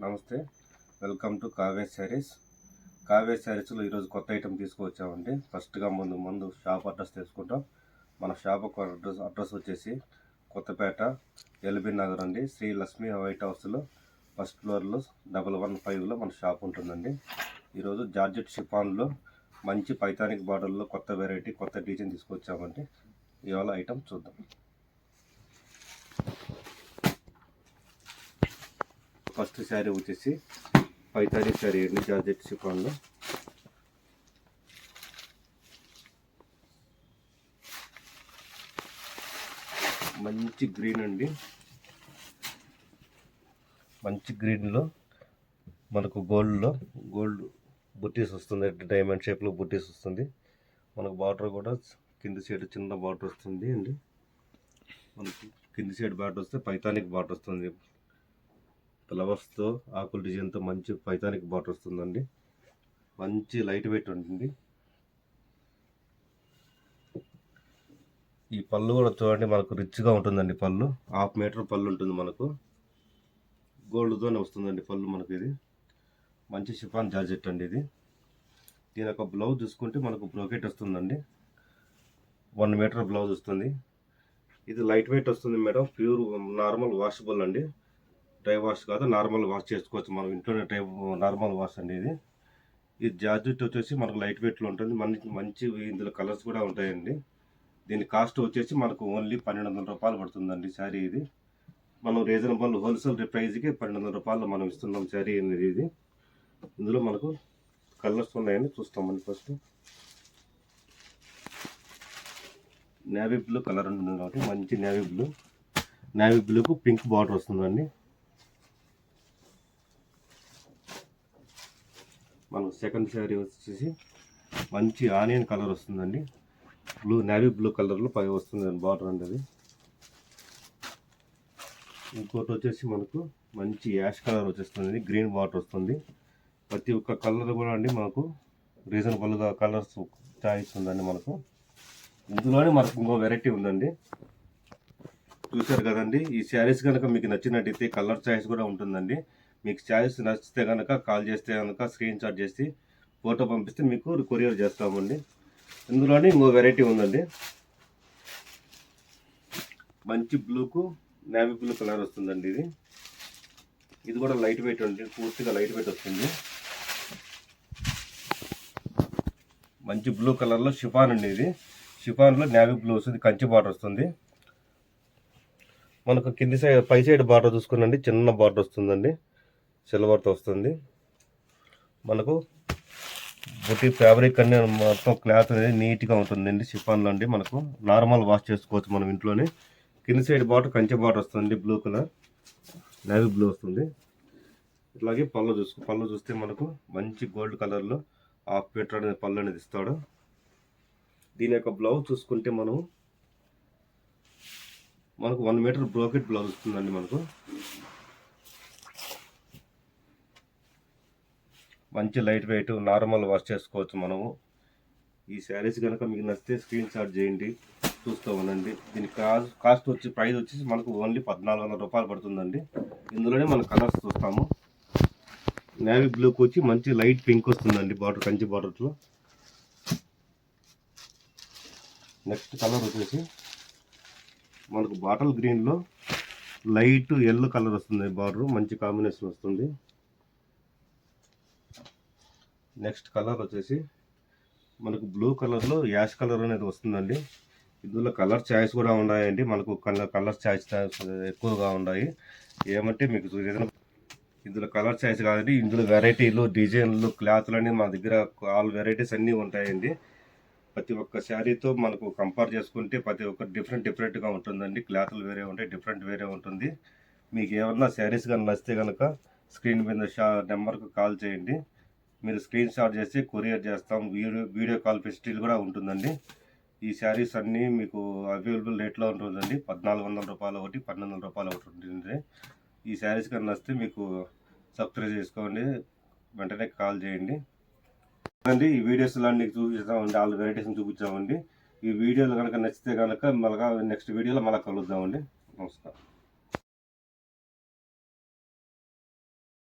నమస్తే, welcome to Kavya saris. Kavya శారీస్లో ఈరోజు కొత్త ఐటెం తీసుకువచ్చామండి. ఫస్ట్గా ముందు షాప్ అడ్రస్ తెలుసుకుంటాం. మన షాప్ అడ్రస్ వచ్చేసి కొత్తపేట ఎల్బీ నగర్ అండి. శ్రీ లక్ష్మీ వైట్ హౌస్లో ఫస్ట్ ఫ్లోర్లో 115లో మన షాప్ ఉంటుందండి. ఈరోజు జార్జెట్ షిఫాన్లో మంచి పైతానిక్ బార్డర్లో కొత్త వెరైటీ కొత్త డిజైన్ తీసుకొచ్చామండి. ఇవాళ ఐటెం చూద్దాం. ఫస్ట్ శారీ వచ్చేసి పైతానీ శారీ అండి, జార్జెట్ షిఫాన్లో. మంచి గ్రీన్ అండి, మంచి గ్రీన్లో మనకు గోల్డ్ బుట్టీస్ వస్తుంది. డైమండ్ షేప్లో బుట్టీస్ వస్తుంది. మనకు బార్డర్ కూడా కింది సైడ్ చిన్న బార్డర్ వస్తుంది అండి. మనకి కింది సైడ్ బార్డర్ వస్తే పైతానిక్ బార్డర్ వస్తుంది. ఫ్లవర్స్తో ఆకుల డిజైన్తో మంచి పైతానిక్ బార్డర్ వస్తుందండి. మంచి లైట్ వెయిట్ ఉంటుంది. ఈ పళ్ళు కూడా చూడండి, మనకు రిచ్గా ఉంటుందండి. పళ్ళు 1/2 మీటర్ పళ్ళు ఉంటుంది. మనకు గోల్డ్తోనే వస్తుందండి పళ్ళు. మనకు ఇది మంచి షిఫాన్ జార్జెట్ అండి. దీని యొక్క బ్లౌజ్ చూసుకుంటే మనకు బ్రోకెట్ వస్తుందండి. 1 మీటర్ బ్లౌజ్ వస్తుంది. ఇది లైట్ వెయిట్ వస్తుంది మేడం. ప్యూర్ నార్మల్ వాషబుల్ అండి, డ్రై వాష్ కాదు, నార్మల్ వాష్ చేసుకోవచ్చు మనం ఇంట్లోనే. నార్మల్ వాష్ అండి ఇది జార్జెట్ వచ్చేసి మనకు లైట్ వెయిట్లో ఉంటుంది. మంచి ఇందులో కలర్స్ కూడా ఉంటాయండి. దీని కాస్ట్ వచ్చేసి మనకు ఓన్లీ 1200 రూపాయలు పడుతుందండి శారీ. ఇది మనం రీజనబుల్ హోల్సేల్ ప్రైస్కి 1200 రూపాయలు మనం ఇస్తున్నాం శారీ అనేది. ఇది ఇందులో మనకు కలర్స్ ఉన్నాయని చూస్తామండి. ఫస్ట్ నేవీ బ్లూ కలర్ ఉంటుంది కాబట్టి మంచి నేవీ బ్లూకు పింక్ బార్డర్ వస్తుందండి. మనకు సెకండ్ శారీ వచ్చేసి మంచి ఆనియన్ కలర్ వస్తుందండి. నేవీ బ్లూ కలర్లో పై వస్తుంది బార్డర్ అండి. ఇంకోటి వచ్చేసి మనకు మంచి యాష్ కలర్ వచ్చేస్తుంది. గ్రీన్ బార్డర్ వస్తుంది. ప్రతి ఒక్క కలర్ కూడా అండి మనకు రీజనబుల్గా కలర్స్ చాయిస్ ఉందండి. మనకు ఇందులోనే మనకు ఇంకో వెరైటీ ఉందండి. చూశారు కదండి. ఈ శారీస్ కనుక మీకు నచ్చినట్టయితే కలర్ చాయిస్ కూడా ఉంటుందండి. మీకు చాయిస్ నచ్చితే కనుక కాల్ చేస్తే కనుక స్క్రీన్ షాట్ చేసి ఫోటో పంపిస్తే మీకు కొరియర్ చేస్తామండి. ఇందులోనే ఇంకో వెరైటీ ఉందండి. మంచి బ్లూకు నేవీ బ్లూ కలర్ వస్తుందండి. ఇది కూడా లైట్ వెయిట్ అండి, పూర్తిగా లైట్ వెయిట్ వస్తుంది. మంచి బ్లూ కలర్లో షిఫాన్ అండి. ఇది షిఫాన్లో నేవీ బ్లూ వస్తుంది, కంచి బార్డర్ వస్తుంది. మనకు కింది సైడ్ పై సైడ్ బార్డర్ చూసుకునండి, చిన్న బార్డర్ వస్తుందండి, సిల్వర్తో వస్తుంది. మనకు బుట్టి ఫ్యాబ్రిక్ అన్ని మొత్తం క్లాత్ అనేది నీట్గా ఉంటుందండి షిఫాన్లో అండి. మనకు నార్మల్ వాష్ చేసుకోవచ్చు మనం ఇంట్లోనే. కింది సైడ్ బార్డర్ కంచి బార్డర్ వస్తుంది, బ్లూ కలర్ నేవీ బ్లూ వస్తుంది. ఇట్లాగే పళ్ళు చూస్తే మనకు మంచి గోల్డ్ కలర్లో 1/2 మీటర్ అనేది పళ్ళు అనేది ఇస్తాడు. దీని యొక్క బ్లౌజ్ చూసుకుంటే మనకు 1 మీటర్ బ్రోకెట్ బ్లౌజ్ వస్తుందండి. మనకు మంచి లైట్ వెయిట్, నార్మల్ వాష్ చేసుకోవచ్చు మనము. ఈ శారీస్ కనుక మీకు నచ్చితే స్క్రీన్ షాట్ చేయండి, చూస్తూ ఉండండి. దీని కాస్ట్ ప్రైస్ వచ్చేసి మనకు ఓన్లీ 1400 రూపాయలు పడుతుందండి. ఇందులోనే మన కలర్స్ చూస్తాము. నేవీ బ్లూకి వచ్చి మంచి లైట్ పింక్ వస్తుందండి బార్డర్, కంచి బార్డర్లో. నెక్స్ట్ కలర్ వచ్చేసి మనకు బాటిల్ గ్రీన్లో లైట్ ఎల్లో కలర్ వస్తుంది బార్డర్, మంచి కాంబినేషన్ వస్తుంది. నెక్స్ట్ కలర్ వచ్చేసి మనకు బ్లూ కలర్లో యాష్ కలర్ అనేది వస్తుందండి. ఇందులో కలర్ చాయిస్ కూడా ఉన్నాయండి. మనకు కలర్ చాయిస్ ఎక్కువగా ఉన్నాయి. ఏమంటే మీకు ఇందులో కలర్ చాయిస్ కాదండి, ఇందులో వెరైటీలు, డిజైన్లు, క్లాత్లు అని మా దగ్గర ఆల్ వెరైటీస్ అన్నీ ఉంటాయండి. ప్రతి ఒక్క శారీతో మనకు కంపేర్ చేసుకుంటే ప్రతి ఒక్క డిఫరెంట్గా ఉంటుందండి. క్లాత్లు వేరే ఉంటాయి, వేరే ఉంటుంది. మీకు ఏమన్నా శారీస్ కానీ నచ్చితే కనుక స్క్రీన్ మీద నెంబర్కి కాల్ చేయండి. మీరు స్క్రీన్ షాట్ చేసి కొరియర్ చేస్తాం. వీడియో కాల్ ఫెసిలిటీ కూడా ఉంటుందండి. ఈ శారీస్ అన్నీ మీకు అవైలబుల్ రేట్లో ఉంటుందండి. 1400 రూపాయలు ఒకటి, 1200 రూపాయలు ఒకటి ఉంటుంది. ఈ శారీస్ కానీ నచ్చితే మీకు సబ్స్క్రైబ్ చేసుకోండి, వెంటనే కాల్ చేయండి అండి. ఈ వీడియోస్లో అన్నీ చూపిస్తామండి, ఆల్ వెరైటీస్ని చూపించామండి. ఈ వీడియోలు కనుక నచ్చితే కనుక మళ్ళీ నెక్స్ట్ వీడియోలో మళ్ళీ కలుద్దామండి. నమస్కారం.